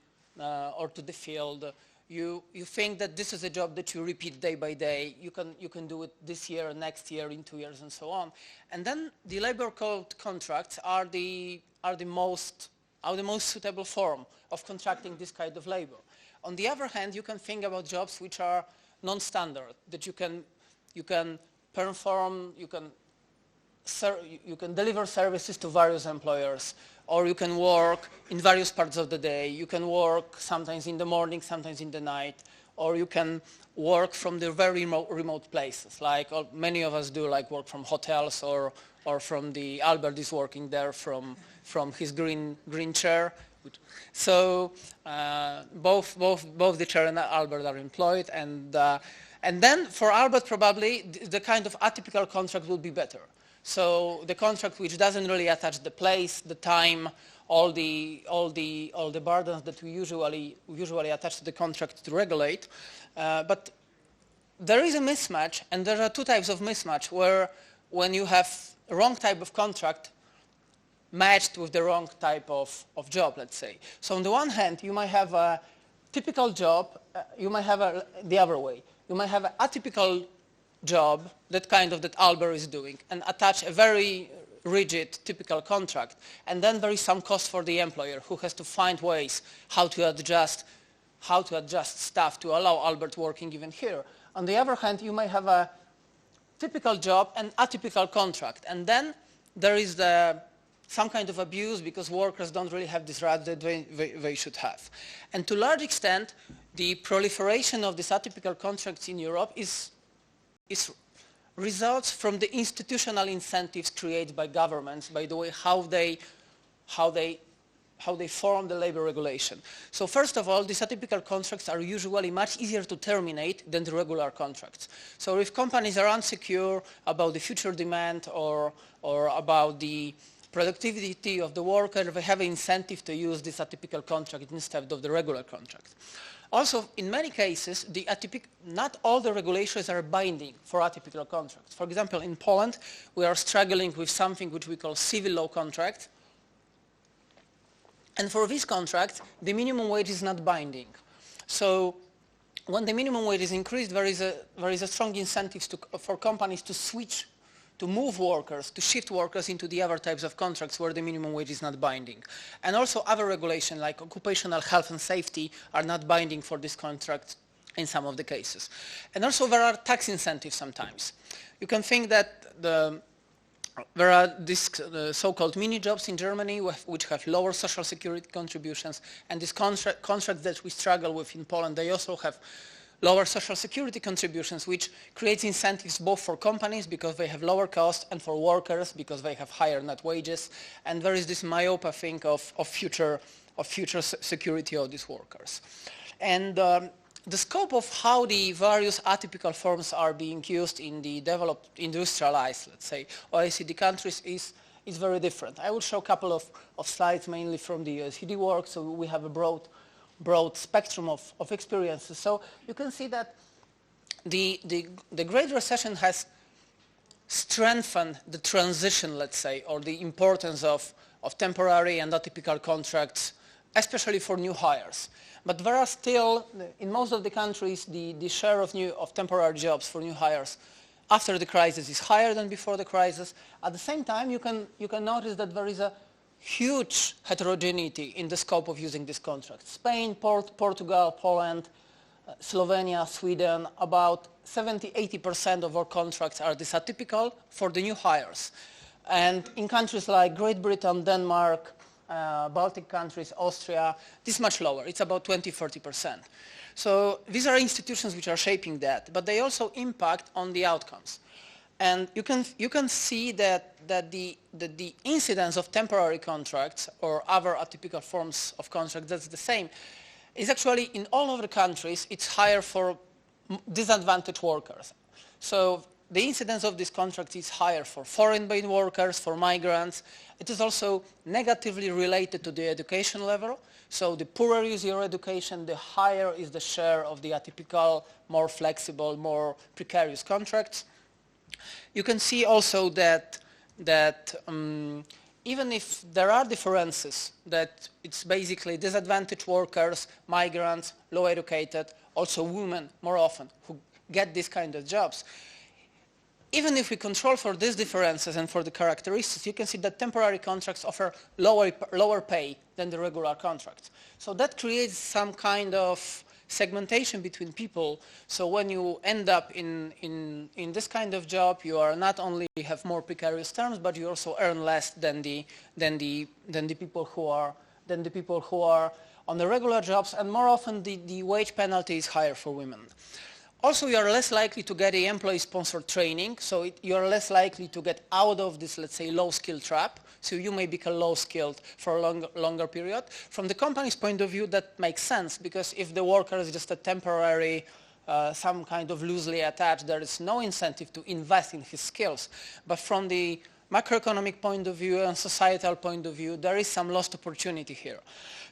field. You think that this is a job that you repeat day by day. You can do it this year, next year, in 2 years, and so on. And then the labor code contracts are the most suitable form of contracting this kind of labor. On the other hand, you can think about jobs which are non-standard, that you can perform, you can deliver services to various employers, or you can work in various parts of the day. You can work sometimes in the morning, sometimes in the night, or you can work from the very remote places, like many of us do, like work from hotels or from the Albert is working there from his green chair. So both the chair and Albert are employed, and then for Albert probably the kind of atypical contract will be better. So the contract which doesn't really attach the place, the time, all the burdens that we usually attach to the contract to regulate. But there is a mismatch, and there are two types of mismatch where when you have a wrong type of contract matched with the wrong type of job, let's say. So on the one hand, you might have a typical job, you might have the other way. You might have an atypical job, that Albert is doing, and attach a very rigid, typical contract. And then there is some cost for the employer who has to find ways how to adjust stuff to allow Albert working even here. On the other hand, you might have a typical job and atypical contract. And then there is some kind of abuse because workers don't really have this right that they should have. And to a large extent, the proliferation of these atypical contracts in Europe is results from the institutional incentives created by governments, by the way how they form the labor regulation. So first of all, these atypical contracts are usually much easier to terminate than the regular contracts. So if companies are unsecure about the future demand or about the productivity of the worker, they have an incentive to use this atypical contract instead of the regular contract. Also, in many cases, not all the regulations are binding for atypical contracts. For example, in Poland, we are struggling with something which we call civil law contract. And for this contract, the minimum wage is not binding. So when the minimum wage is increased, there is a strong incentive for companies to switch, to move workers, to shift workers into the other types of contracts where the minimum wage is not binding. And also other regulations like occupational health and safety are not binding for this contract in some of the cases. And also there are tax incentives sometimes. You can think that there are these so-called mini-jobs in Germany which have lower social security contributions, and these contracts that we struggle with in Poland, they also have lower social security contributions, which creates incentives both for companies because they have lower costs and for workers because they have higher net wages. And there is this myopic thing of future security of these workers. And the scope of how the various atypical forms are being used in the developed, industrialized, let's say, OECD countries is very different. I will show a couple of slides mainly from the OECD work, so we have a broad spectrum of experiences. So you can see that the Great Recession has strengthened the transition, let's say, or the importance of temporary and atypical contracts, especially for new hires. But there are still, in most of the countries, the share of temporary jobs for new hires after the crisis is higher than before the crisis. At the same time, you can notice that there is a huge heterogeneity in the scope of using this contract. Spain, Portugal, Poland, Slovenia, Sweden, about 70–80% of our contracts are this atypical for the new hires. And in countries like Great Britain, Denmark, Baltic countries, Austria, this is much lower. It's about 20–30%. So these are institutions which are shaping that, but they also impact on the outcomes. And you can see that the incidence of temporary contracts or other atypical forms of contract that's the same is actually in all of the countries it's higher for disadvantaged workers. So the incidence of this contract is higher for foreign-born workers, for migrants. It is also negatively related to the education level. So the poorer is your education, the higher is the share of the atypical, more flexible, more precarious contracts. You can see also that even if there are differences, that it's basically disadvantaged workers, migrants, low educated, also women more often who get these kind of jobs. Even if we control for these differences and for the characteristics, you can see that temporary contracts offer lower pay than the regular contracts. So that creates some kind of segmentation between people. So when you end up in this kind of job, you are not only have more precarious terms, but you also earn less than the people who are on the regular jobs, and more often the wage penalty is higher for women. Also, you are less likely to get the employee-sponsored training, so you are less likely to get out of this, let's say, low-skill trap. So you may become low-skilled for a longer period. From the company's point of view, that makes sense, because if the worker is just a temporary, some kind of loosely attached, there is no incentive to invest in his skills. But from the macroeconomic point of view and societal point of view, there is some lost opportunity here.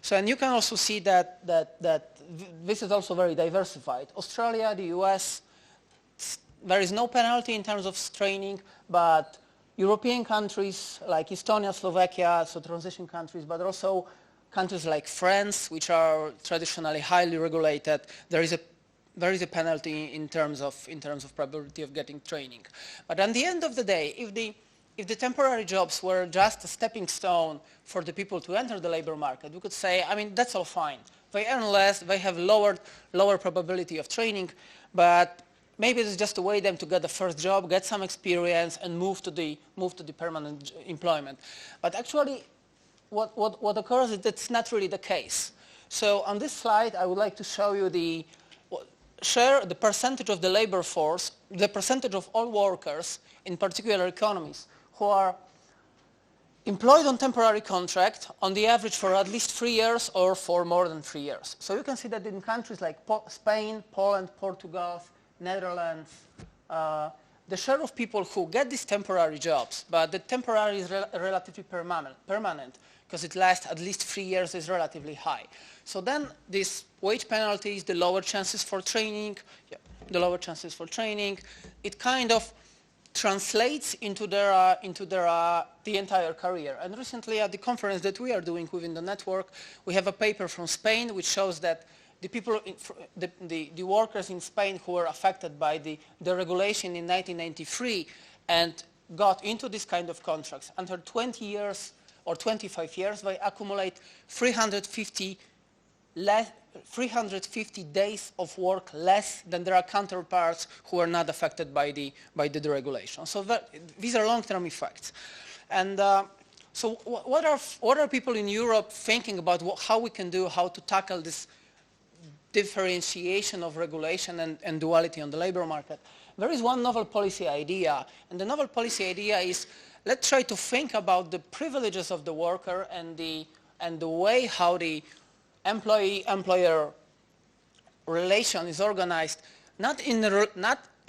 So, and you can also see that this is also very diversified. Australia, the US, there is no penalty in terms of training, but European countries like Estonia, Slovakia, so transition countries, but also countries like France, which are traditionally highly regulated, there is a penalty in terms of probability of getting training. But at the end of the day, if the temporary jobs were just a stepping stone for the people to enter the labor market, we could say, I mean, that's all fine. They earn less, they have lower probability of training, but maybe it's just a way them to get the first job, get some experience, and move to the permanent employment. But actually, what occurs is that's not really the case. So on this slide, I would like to show you the percentage of the labor force, the percentage of all workers, in particular economies, who are employed on temporary contract on the average for at least 3 years or for more than 3 years. So you can see that in countries like Spain, Poland, Portugal, Netherlands, the share of people who get these temporary jobs, but the temporary is relatively permanent, because it lasts at least 3 years, is relatively high. So then these wage penalties, the lower chances for training, it kind of translates into the entire career. And recently at the conference that we are doing within the network, we have a paper from Spain which shows that the people, the workers in Spain who were affected by the regulation in 1993 and got into this kind of contracts, under 20 years or 25 years, they accumulate 350 days of work less than their counterparts who are not affected by the deregulation. So these are long-term effects. And so what are people in Europe thinking about how to tackle this differentiation of regulation and duality on the labor market? There is one novel policy idea, and the novel policy idea is, let's try to think about the privileges of the worker and the way how the employee-employer relation is organized, not in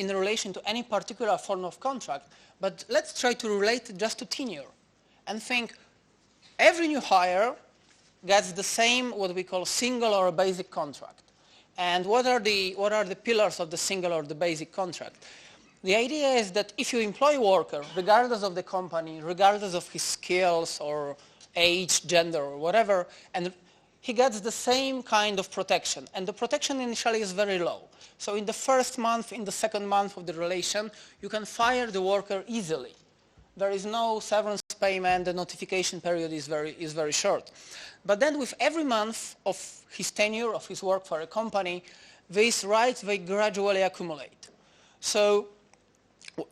relation to any particular form of contract, but let's try to relate it just to tenure and think every new hire gets the same, what we call single or basic contract. And what are the pillars of the single or the basic contract? The idea is that if you employ a worker, regardless of the company, regardless of his skills or age, gender, or whatever, and he gets the same kind of protection. And the protection initially is very low. So in the first month, in the second month of the relation, you can fire the worker easily. There is no severance payment, the notification period is very short. But then with every month of his tenure, of his work for a company, these rights, they gradually accumulate. So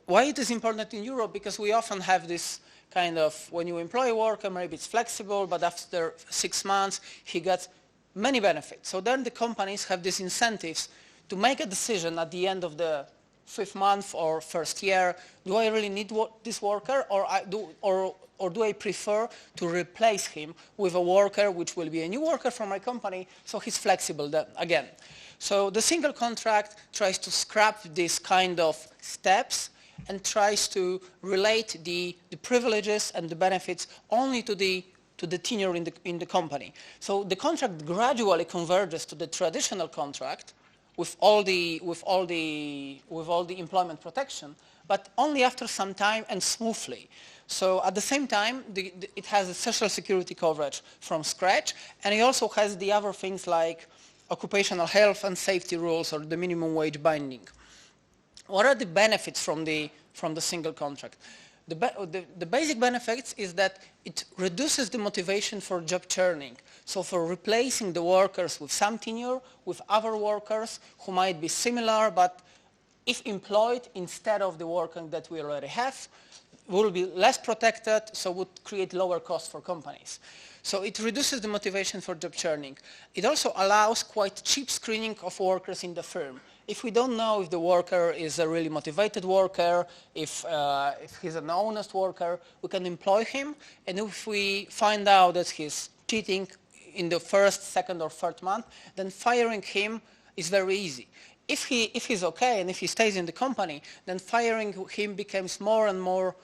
why it is important in Europe? Because we often have this kind of, when you employ a worker, maybe it's flexible, but after 6 months, he gets many benefits. So then the companies have these incentives to make a decision at the end of the fifth month or first year, do I really need this worker, or do I prefer to replace him with a worker which will be a new worker from my company, so he's flexible then, again. So the single contract tries to scrap this kind of steps and tries to relate the privileges and the benefits only to the tenure in the company. So the contract gradually converges to the traditional contract with all the employment protection, but only after some time and smoothly. So at the same time, it has a social security coverage from scratch, and it also has the other things like occupational health and safety rules or the minimum wage binding. What are the benefits from the single contract? The basic benefits is that it reduces the motivation for job churning. So for replacing the workers with some tenure with other workers who might be similar, but if employed instead of the worker that we already have, will be less protected, so would create lower costs for companies. So it reduces the motivation for job churning. It also allows quite cheap screening of workers in the firm. If we don't know if the worker is a really motivated worker, if he's an honest worker, we can employ him. And if we find out that he's cheating in the first, second, or third month, then firing him is very easy. If he's okay and if he stays in the company, then firing him becomes more and more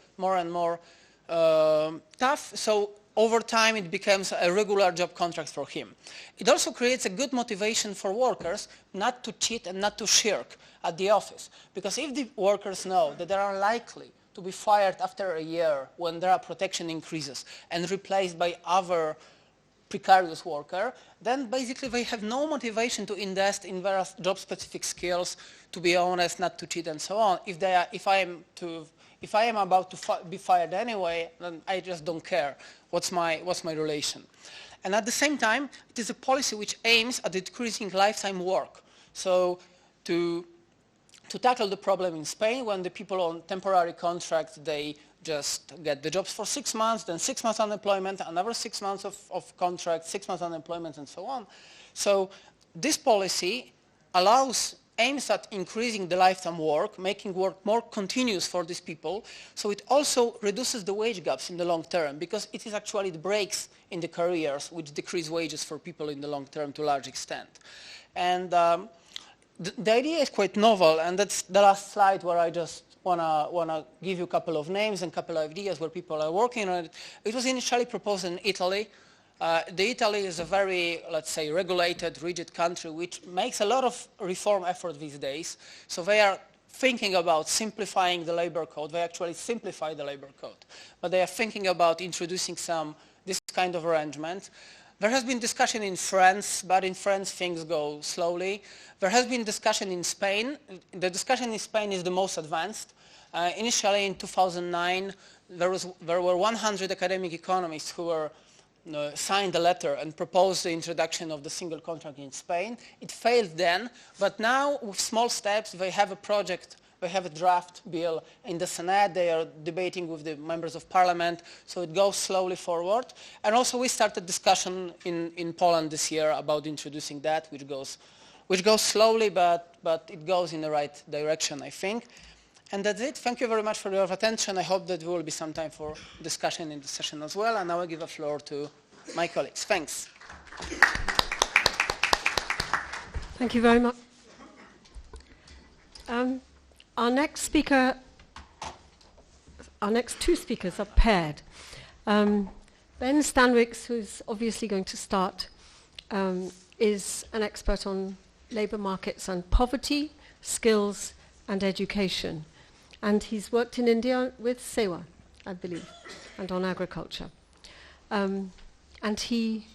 tough. So over time, it becomes a regular job contract for him. It also creates a good motivation for workers not to cheat and not to shirk at the office. Because if the workers know that they are unlikely to be fired after a year when their protection increases and replaced by other precarious worker, then basically they have no motivation to invest in various job-specific skills, to be honest, not to cheat, and so on. If I am about to be fired anyway, then I just don't care. What's my relation? And at the same time, it is a policy which aims at decreasing lifetime work. So to tackle the problem in Spain, when the people on temporary contracts, they just get the jobs for 6 months, then 6 months unemployment, another 6 months of contract, 6 months unemployment, and so on. So this policy aims at increasing the lifetime work, making work more continuous for these people. So it also reduces the wage gaps in the long term, because it is actually the breaks in the careers which decrease wages for people in the long term to a large extent. And the idea is quite novel, and that's the last slide where I just want to give you a couple of names and a couple of ideas where people are working on it. It was initially proposed in Italy. Italy is a very, let's say, regulated, rigid country which makes a lot of reform effort these days. So they are thinking about simplifying the labor code. They actually simplify the labor code. But they are thinking about introducing this kind of arrangement. There has been discussion in France, but in France things go slowly. There has been discussion in Spain. The discussion in Spain is the most advanced. Initially in 2009, there were 100 academic economists who were signed a letter and proposed the introduction of the single contract in Spain. It failed then, but now with small steps, they have a project, they have a draft bill in the Senate. They are debating with the members of parliament, so it goes slowly forward. And also we started discussion in Poland this year about introducing that, which goes slowly, but it goes in the right direction, I think. And that's it. Thank you very much for your attention. I hope that there will be some time for discussion in the session as well. And now I give the floor to my colleagues. Thanks. Thank you very much. Our next two speakers are paired. Ben Stanwix, who's obviously going to start, is an expert on labour markets and poverty, skills, and education. And he's worked in India with Sewa, I believe, and on agriculture. And he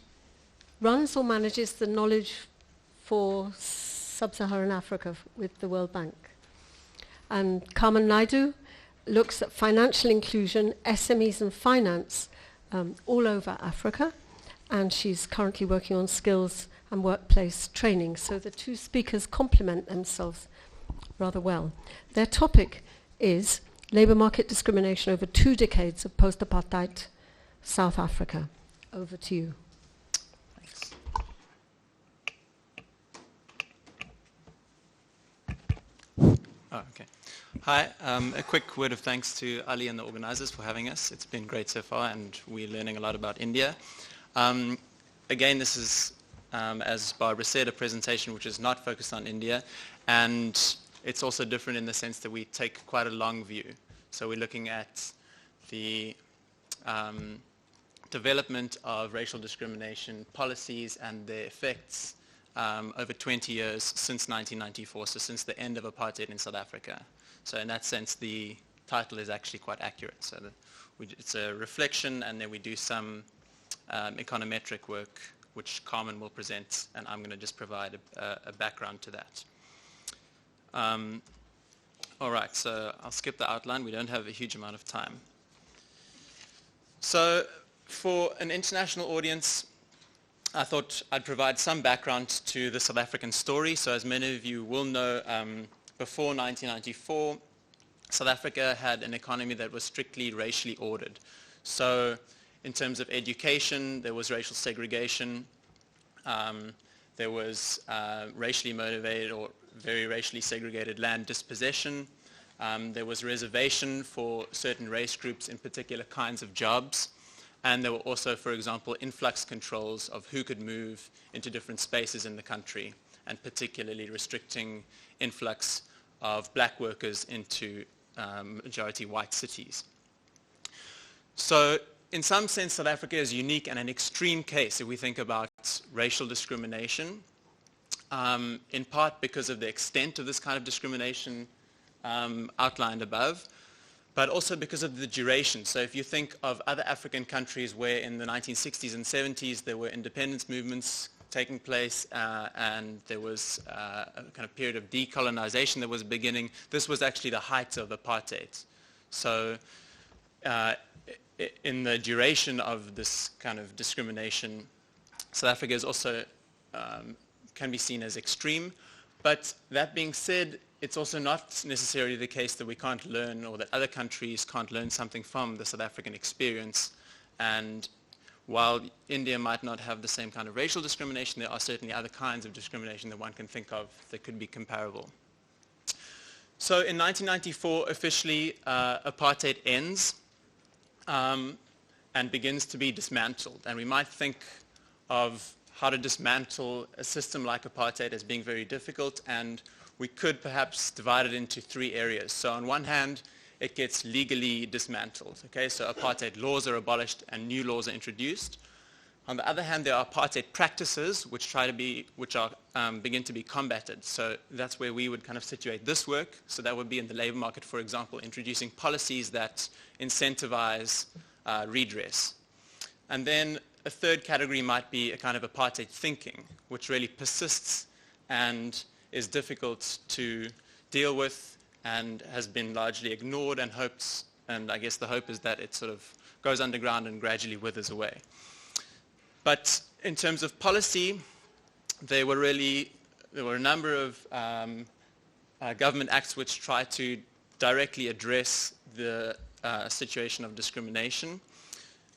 runs or manages the knowledge for sub-Saharan Africa with the World Bank. And Carmen Naidu looks at financial inclusion, SMEs and finance all over Africa. And she's currently working on skills and workplace training. So the two speakers complement themselves rather well. Their topic is labour market discrimination over 2 decades of post-apartheid South Africa. Over to you. Thanks. Oh, okay. Hi. A quick word of thanks to Ali and the organizers for having us. It's been great so far, and we're learning a lot about India. Again, this is, as Barbara said, a presentation which is not focused on India, and it's also different in the sense that we take quite a long view. So we're looking at the development of racial discrimination policies and their effects over 20 years since 1994, so since the end of apartheid in South Africa. So in that sense, the title is actually quite accurate. So it's a reflection, and then we do some econometric work, which Carmen will present, and I'm going to just provide a background to that. All right, so I'll skip the outline. We don't have a huge amount of time. So for an international audience, I thought I'd provide some background to the South African story. So as many of you will know, before 1994, South Africa had an economy that was strictly racially ordered. So in terms of education, there was racial segregation. There was racially motivated or very racially segregated land dispossession. There was reservation for certain race groups in particular kinds of jobs. And there were also, for example, influx controls of who could move into different spaces in the country, and particularly restricting influx of black workers into majority white cities. So in some sense, South Africa is unique and an extreme case if we think about racial discrimination, in part because of the extent of this kind of discrimination outlined above, but also because of the duration. So if you think of other African countries where in the 1960s and 70s there were independence movements taking place and there was a kind of period of decolonization that was beginning, this was actually the height of apartheid. So in the duration of this kind of discrimination, South Africa is also can be seen as extreme. But that being said, it's also not necessarily the case that we can't learn, or that other countries can't learn something from the South African experience. And while India might not have the same kind of racial discrimination, there are certainly other kinds of discrimination that one can think of that could be comparable. So in 1994, officially, apartheid ends and begins to be dismantled. And we might think of how to dismantle a system like apartheid as being very difficult, and we could perhaps divide it into three areas. So on one hand, it gets legally dismantled. Okay, so apartheid laws are abolished and new laws are introduced. On the other hand, there are apartheid practices which begin to be combated. So that's where we would kind of situate this work. So that would be in the labor market, for example, introducing policies that incentivize redress. And then a third category might be a kind of apartheid thinking, which really persists and is difficult to deal with and has been largely ignored, and I guess the hope is that it sort of goes underground and gradually withers away. But in terms of policy, there were a number of government acts which try to directly address the situation of discrimination.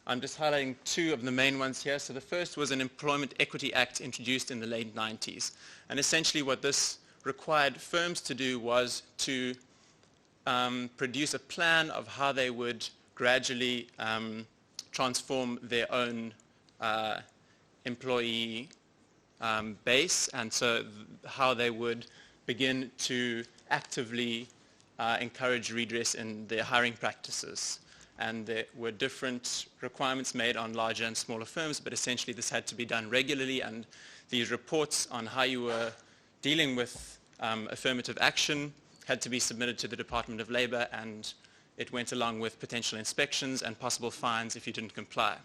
I'm just highlighting two of the main ones here. So the first was an Employment Equity Act introduced in the late 90s. And essentially what this required firms to do was to produce a plan of how they would gradually transform their own employee base, and so how they would begin to actively encourage redress in their hiring practices. And there were different requirements made on larger and smaller firms, but essentially this had to be done regularly, and these reports on how you were dealing with affirmative action had to be submitted to the Department of Labor, and it went along with potential inspections and possible fines if you didn't comply.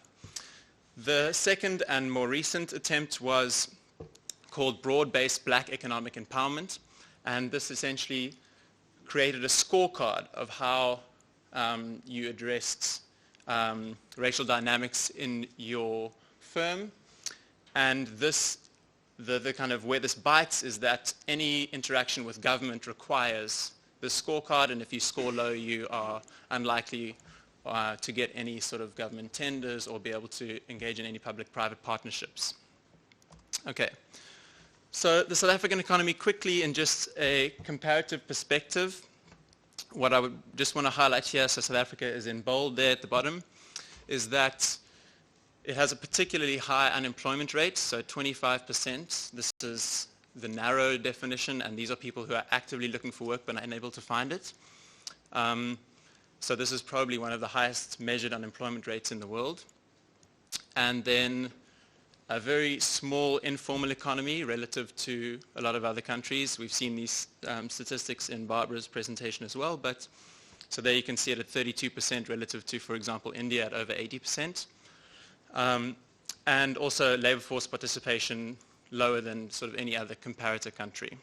The second and more recent attempt was called Broad-Based Black Economic Empowerment, and this essentially created a scorecard of how you addressed racial dynamics in your firm. And this, the kind of where this bites is that any interaction with government requires the scorecard, and if you score low, you are unlikely to get any sort of government tenders or be able to engage in any public-private partnerships. Okay, So the South African economy, quickly in just a comparative perspective, what I would just want to highlight here, so South Africa is in bold there at the bottom, is that it has a particularly high unemployment rate, so 25%. This is the narrow definition, and these are people who are actively looking for work but are unable to find it. So this is probably one of the highest measured unemployment rates in the world. And then a very small informal economy relative to a lot of other countries. We've seen these statistics in Barbara's presentation as well, but so there you can see it at 32% relative to, for example, India at over 80%. And also labor force participation lower than sort of any other comparator country.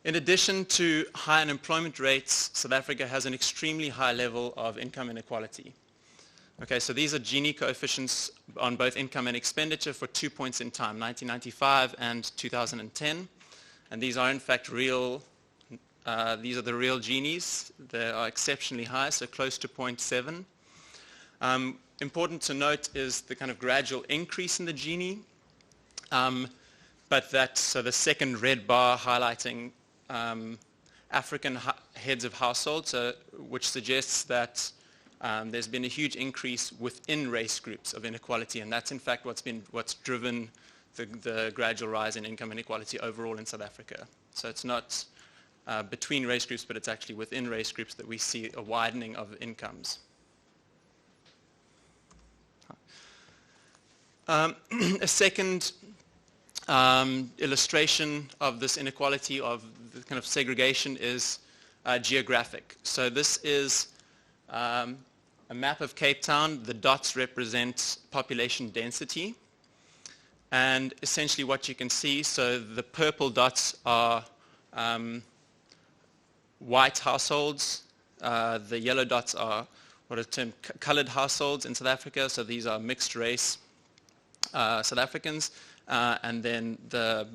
In addition to high unemployment rates, South Africa has an extremely high level of income inequality. Okay, so these are Gini coefficients on both income and expenditure for 2 points in time, 1995 and 2010. And these are in fact real, these are the real Ginis. They are exceptionally high, so close to 0.7. Important to note is the kind of gradual increase in the Gini, but that, so the second red bar highlighting African heads of households, which suggests that there's been a huge increase within race groups of inequality, and that's in fact what's driven the gradual rise in income inequality overall in South Africa. So it's not between race groups, but it's actually within race groups that we see a widening of incomes. A second illustration of this inequality, of the kind of segregation, is geographic. So this is a map of Cape Town. The dots represent population density. And essentially what you can see, so the purple dots are white households. The yellow dots are what are termed colored households in South Africa. So these are mixed race South Africans. And then the